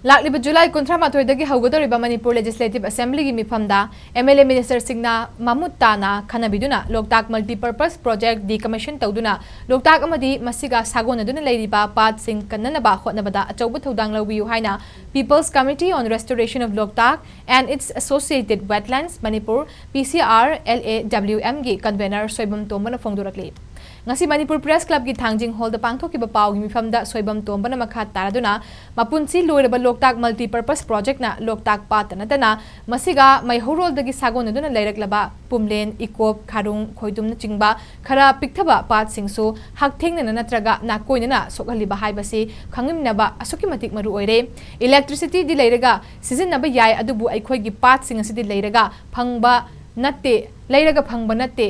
Lakliba July kontra mathoidagi haugadoriba Manipur Legislative Assembly gi mifamda MLA Minister Singna Mamutana Kanabiduna Loktak Multipurpose Project decommission touduna Loktak Amadi Masiga Sagonaduna Leiriba Pat Sing Kanbinaba Hotnabada Achauba Thodang Lawiu Haina People's Committee on Restoration of Loktak and its associated wetlands Manipur Pcrlawm gi convener Soibam Tombana Fongdurakli ngasi Manipur Press Club gi thangjing hall da pangthokiba pau gi mifamda Soibam Tombana makha taraduna mapunsi loiraba Loktak Multipurpose Project na Loktak Pat natana masiga mai horol dagi sagonaduna leiraklaba pumlen ikop kharung khoidumna chingba khara pikthaba pat singsu hakthengna natraga nakoinana sokhaliba haibasi khangimnaba asukimatik maru oire electricity di leiraga sizinaba yai adubu aikhoi gi pat sing asidi leiraga phangba natte leiraga phangba natte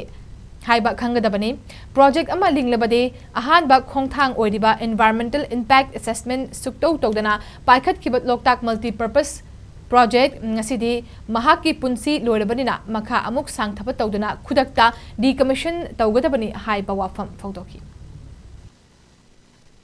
Haiba Kangadabani project ama linglabade ahanba khongthang oiriba environmental impact assessment sukto togdana paikhat kibat Loktak Multipurpose project ngasidi mahaki punsi loirabanina makha amuk sangthaba togdana khudakta decommission tawgadabani haiba wafam phawdoki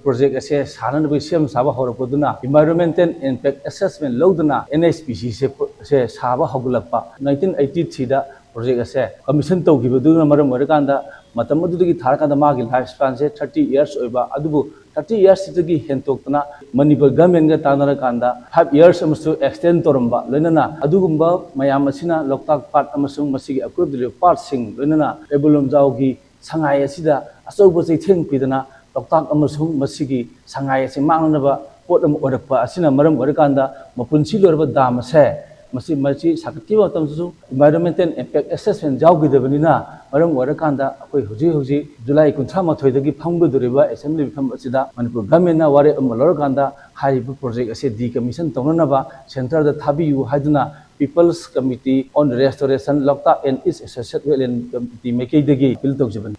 project ase sanan bi sem saba horapoduna environmental impact assessment loduna NHPC se saba hogulappa 1983 da project ase commission tawgibaduna maram orakanda matam adudagi tharakanda magi lifespan se 30 years oiba adubu 30 years sidagi hentoktana Manipur government ga tanarakanda 5 years amsu extend toramba loinana adugumba mayam asina Loktak Pat amasung masigi akudli part sing loinana ebulum jawgi sangai asida asobo chitheng pidana Loktak amasung masigi sangai ase mangnaba pot am orakpa asina maram orakanda mapunsi lorba dam ase masi sakatiwa tamsu environmental impact assessment jawgidabanina maram orakanda akoi hoji July 13 dagi phanguduriba assembly bifam asida Manipur government na ware amolorkanda haibu project ase decommission tonanaba center da thabiyu haiduna People's Committee on Restoration Loktak and its associated wetland committee makeidagi bill tokjaban